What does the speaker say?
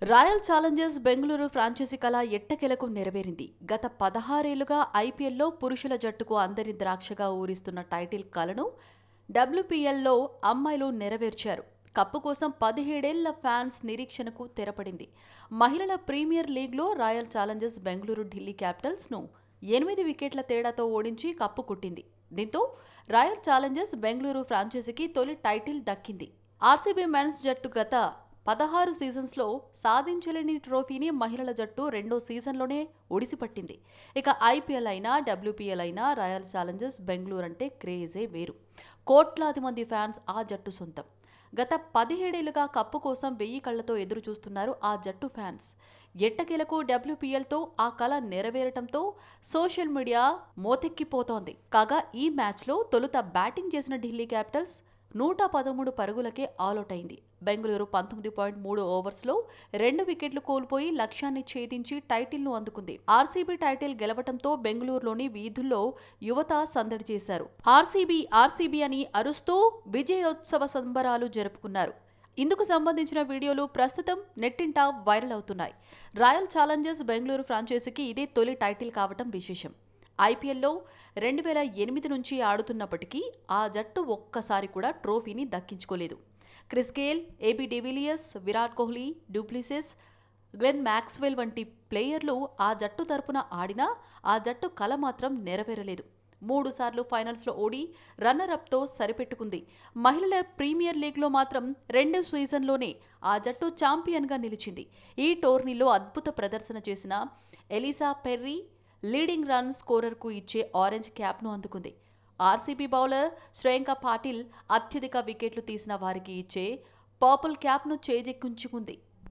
Royal Challengers Bengaluru franchise కళ ఎట్టకేలకు నెరవేరింది. గత 16 ఏళ్లుగా ఐపీఎల్లో పురుషుల జట్టుకు అందరి ద్రాక్షగా ఊరిస్తున్న టైటిల్ కలను డబ్ల్యూపీఎల్లో అమ్మాయిలు నెరవేర్చారు. కప్పు కోసం 17 ఏళ్ల ఫ్యాన్స్ నిరీక్షణకు తెరపడింది. మహిళల ప్రీమియర్ లీగ్లో రాయల్ ఛాలెంజర్స్ బెంగళూరు ఢిల్లీ క్యాపిటల్స్ను 8 వికెట్ల తేడాతో ఓడించి కప్పు కొట్టింది. దీంతో రాయల్ ఛాలెంజర్స్ బెంగళూరు ఫ్రాంచైజీకి తొలి టైటిల్ దక్కింది. ఆర్సీబీ మెన్స్ జట్టు గత 16 సీజన్స్లో సాధించలేని ట్రోఫీని మహిళల జట్టు రెండో సీజన్లోనే ఒడిసిపట్టింది. ఇక ఐపీఎల్ అయినా డబ్ల్యూపీఎల్ అయినా రాయల్ ఛాలెంజర్స్ బెంగళూరు అంటే క్రేజే వేరు. కోట్లాది మంది ఫ్యాన్స్ ఆ జట్టు సొంతం. గత 17 ఏళ్లుగా కప్పు కోసం 1000 కళ్లతో ఎదురు చూస్తున్నారు ఆ జట్టు ఫ్యాన్స్. ఎట్టకేలకు డబ్ల్యూపీఎల్తో ఆ కల నెరవేరటంతో సోషల్ మీడియా మోతెక్కిపోతోంది. కాగా ఈ మ్యాచ్లో తొలుత బ్యాటింగ్ చేసిన ఢిల్లీ క్యాపిటల్స్ 113 పరుగులకే ఆలౌట్ అయింది. బెంగళూరు 19.3 ఓవర్స్లో 2 వికెట్లు కోల్పోయి లక్ష్యాన్ని ఛేదించి టైటిల్ను అందుకుంది. ఆర్సీబీ టైటిల్ గెలవటంతో బెంగళూరులోని వీధుల్లో యువత సందడి చేశారు. ఆర్సీబీ అని అరుస్తూ విజయోత్సవ సంబరాలు జరుపుకున్నారు. ఇందుకు సంబంధించిన వీడియోలు ప్రస్తుతం నెట్టింట వైరల్ అవుతున్నాయి. రాయల్ ఛాలెంజర్స్ బెంగళూరు ఫ్రాంచైజీకి ఇదే తొలి టైటిల్ కావటం విశేషం. ఐపీఎల్లో 2008 నుంచి ఆడుతున్నప్పటికీ ఆ జట్టు ఒక్కసారి కూడా ట్రోఫీని దక్కించుకోలేదు. Chris Gayle, AB de Villiers, Virat Kohli, du Plessis, Glenn Maxwell వంటి ప్లేయర్లు ఆ జట్టు తరపున ఆడినా ఆ జట్టు కల మాత్రం నెరవేరలేదు. 3 సార్లు ఫైనల్స్లో ఓడి రన్నరప్తో సరిపెట్టుకుంది. మహిళల ప్రీమియర్ లీగ్లో మాత్రం 2 సీజన్లోనే ఆ జట్టు ఛాంపియన్గా నిలిచింది. ఈ టోర్నీలో అద్భుత ప్రదర్శన చేసిన ఎలిసా పెర్రీ లీడింగ్ రన్ స్కోరర్కు ఇచ్చే ఆరెంజ్ క్యాప్ను అందుకుంది. ఆర్సీబీ బౌలర్ శ్రేయాంక పాటిల్ అత్యధిక వికెట్లు తీసిన వారికి ఇచ్చే పర్పుల్ క్యాప్ను చేజెక్కించుకుంది.